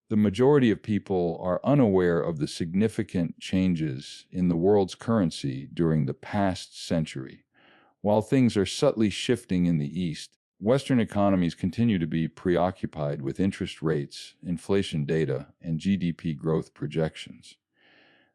The majority of people are unaware of the significant changes in the world's currency during the past century. While things are subtly shifting in the East, Western economies continue to be preoccupied with interest rates, inflation data, and GDP growth projections.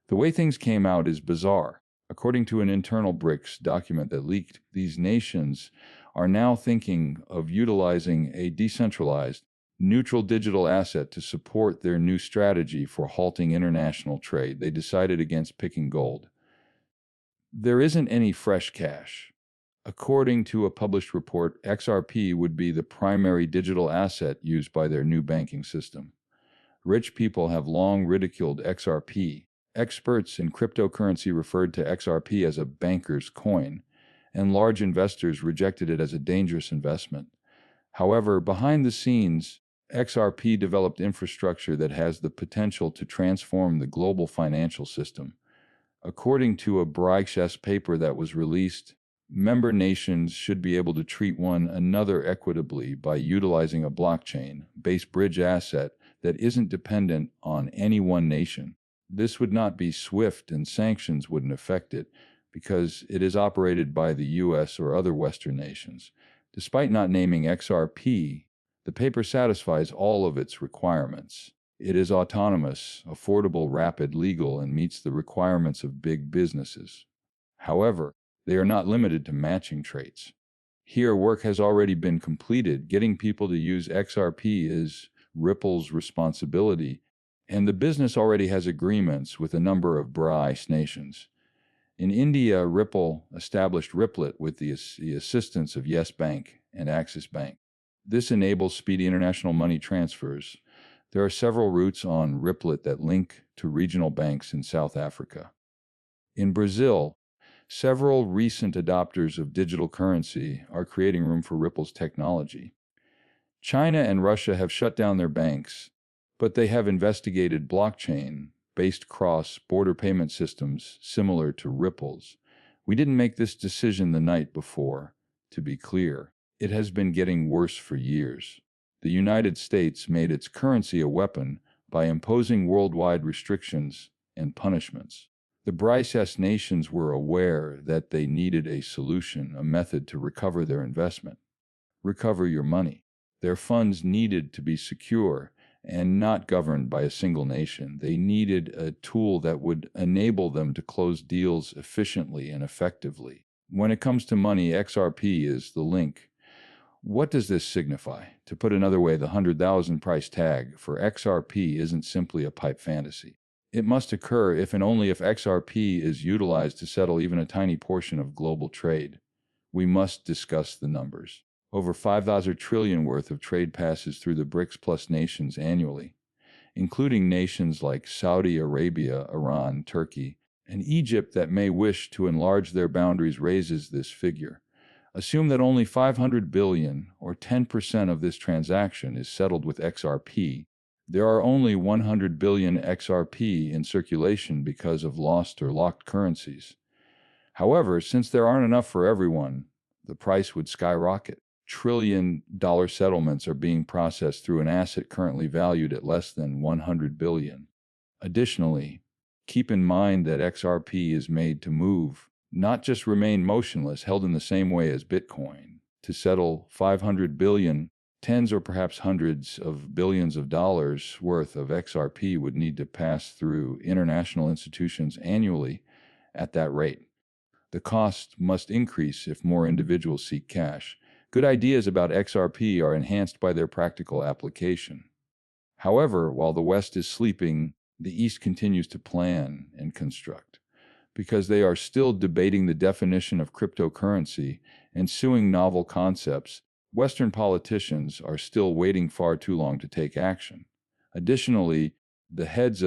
The way things came out is bizarre. According to an internal Brics document that leaked, these nations are now thinking of utilizing a decentralized, neutral digital asset to support their new strategy for halting international trade. They decided against picking gold. There isn't any fresh cash. According to a published report, XRP would be the primary digital asset used by their new banking system. Rich people have long ridiculed XRP. Experts in cryptocurrency referred to XRP as a banker's coin, and large investors rejected it as a dangerous investment. However, behind the scenes, XRP developed infrastructure that has the potential to transform the global financial system. According to a Brics paper that was released, member nations should be able to treat one another equitably by utilizing a blockchain-based bridge asset that isn't dependent on any one nation. This would not be SWIFT, and sanctions wouldn't affect it because it is operated by the US or other Western nations. Despite not naming XRP, the paper satisfies all of its requirements. It is autonomous, affordable, rapid, legal, and meets the requirements of big businesses. However, they are not limited to matching traits. Here, work has already been completed. Getting people to use XRP is Ripple's responsibility, and the business already has agreements with a number of Brics nations. In India, Ripple established Riplet with the assistance of Yes Bank and Axis Bank. This enables speedy international money transfers. There are several routes on Riplet that link to regional banks in South Africa. In Brazil, several recent adopters of digital currency are creating room for Ripple's technology. China and Russia have shut down their banks, but they have investigated blockchain-based cross-border payment systems similar to Ripple's. We didn't make this decision the night before, to be clear. It has been getting worse for years. The United States made its currency a weapon by imposing worldwide restrictions and punishments. The Brics nations were aware that they needed a solution, a method to recover their investment. Recover your money. Their funds needed to be secure and not governed by a single nation. They needed a tool that would enable them to close deals efficiently and effectively. When it comes to money, XRP is the link. What does this signify? To put another way, the 100,000 price tag for XRP isn't simply a pipe fantasy. It must occur if and only if XRP is utilized to settle even a tiny portion of global trade. We must discuss the numbers. Over 5,000 trillion worth of trade passes through the Brics Plus nations annually, including nations like Saudi Arabia, Iran, Turkey, and Egypt that may wish to enlarge their boundaries raises this figure. Assume that only 500 billion, or 10% of this transaction, is settled with XRP. There are only 100 billion XRP in circulation because of lost or locked currencies. However, since there aren't enough for everyone, the price would skyrocket. Trillion-dollar settlements are being processed through an asset currently valued at less than 100 billion. Additionally, keep in mind that XRP is made to move, not just remain motionless, held in the same way as Bitcoin. To settle 500 billion, tens or perhaps hundreds of billions of dollars worth of XRP would need to pass through international institutions annually at that rate. The cost must increase if more individuals seek cash. Good ideas about XRP are enhanced by their practical application. However, while the West is sleeping, the East continues to plan and construct, because they are still debating the definition of cryptocurrency and suing novel concepts. Western politicians are still waiting far too long to take action. Additionally, the heads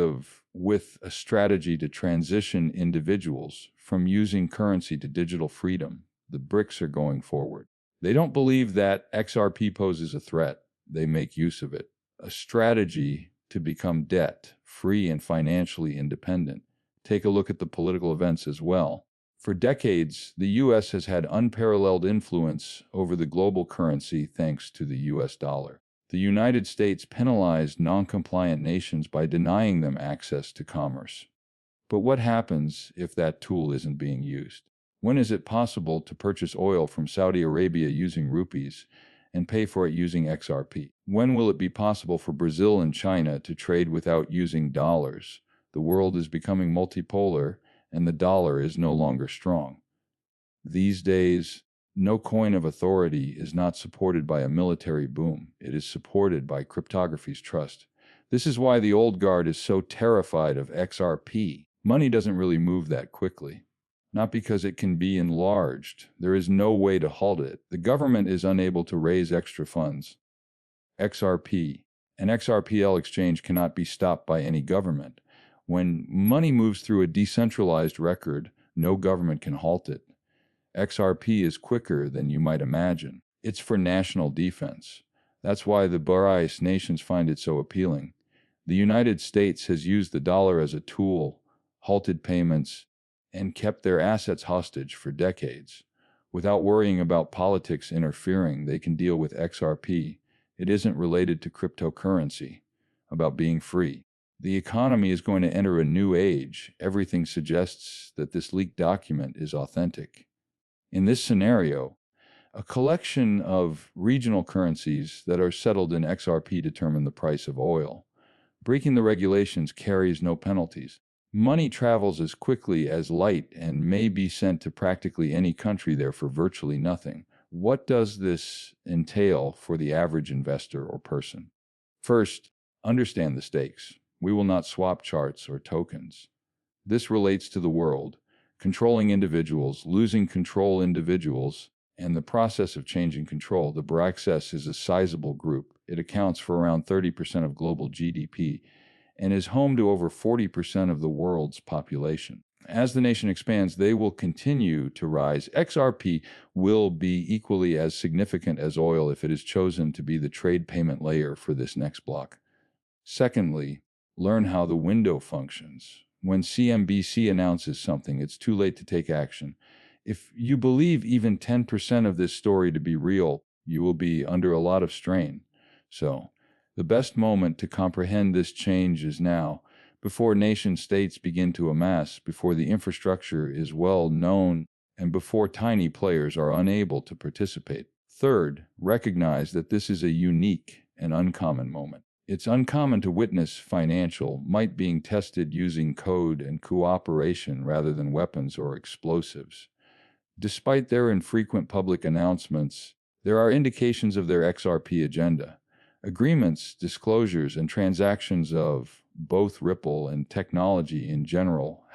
with a strategy to transition individuals from using currency to digital freedom, the Brics, are going forward. They don't believe that XRP poses a threat. They make use of it. A strategy to become debt-free and financially independent. Take a look at the political events as well. For decades, the U.S. has had unparalleled influence over the global currency thanks to the U.S. dollar. The United States penalized non-compliant nations by denying them access to commerce. But what happens if that tool isn't being used? When is it possible to purchase oil from Saudi Arabia using rupees and pay for it using XRP? When will it be possible for Brazil and China to trade without using dollars? The world is becoming multipolar, and the dollar is no longer strong. These days, no coin of authority is not supported by a military boom. It is supported by cryptography's trust. This is why the old guard is so terrified of XRP. Money doesn't really move that quickly. Not because it can be enlarged. There is no way to halt it. The government is unable to raise extra funds. XRP. An XRPL exchange cannot be stopped by any government. When money moves through a decentralized record, no government can halt it. XRP is quicker than you might imagine. It's for national defense. That's why the Brics nations find it so appealing. The United States has used the dollar as a tool, halted payments, and kept their assets hostage for decades. Without worrying about politics interfering, they can deal with XRP. It isn't related to cryptocurrency, about being free. The economy is going to enter a new age. Everything suggests that this leaked document is authentic. In this scenario, a collection of regional currencies that are settled in XRP determine the price of oil. Breaking the regulations carries no penalties. Money travels as quickly as light and may be sent to practically any country there for virtually nothing. What does this entail for the average investor or person? First, understand the stakes. We will not swap charts or tokens. This relates to the world, controlling individuals, losing control individuals, and the process of changing control. The Brics is a sizable group. It accounts for around 30% of global GDP and is home to over 40% of the world's population. As the nation expands, they will continue to rise. XRP will be equally as significant as oil if it is chosen to be the trade payment layer for this next block. Secondly, learn how the window functions. When CNBC announces something, it's too late to take action. If you believe even 10% of this story to be real, you will be under a lot of strain. So, the best moment to comprehend this change is now, before nation-states begin to amass, before the infrastructure is well known, and before tiny players are unable to participate. Third, recognize that this is a unique and uncommon moment. It's uncommon to witness financial might being tested using code and cooperation rather than weapons or explosives. Despite their infrequent public announcements, there are indications of their XRP agenda. Agreements, disclosures, and transactions of both Ripple and technology in general have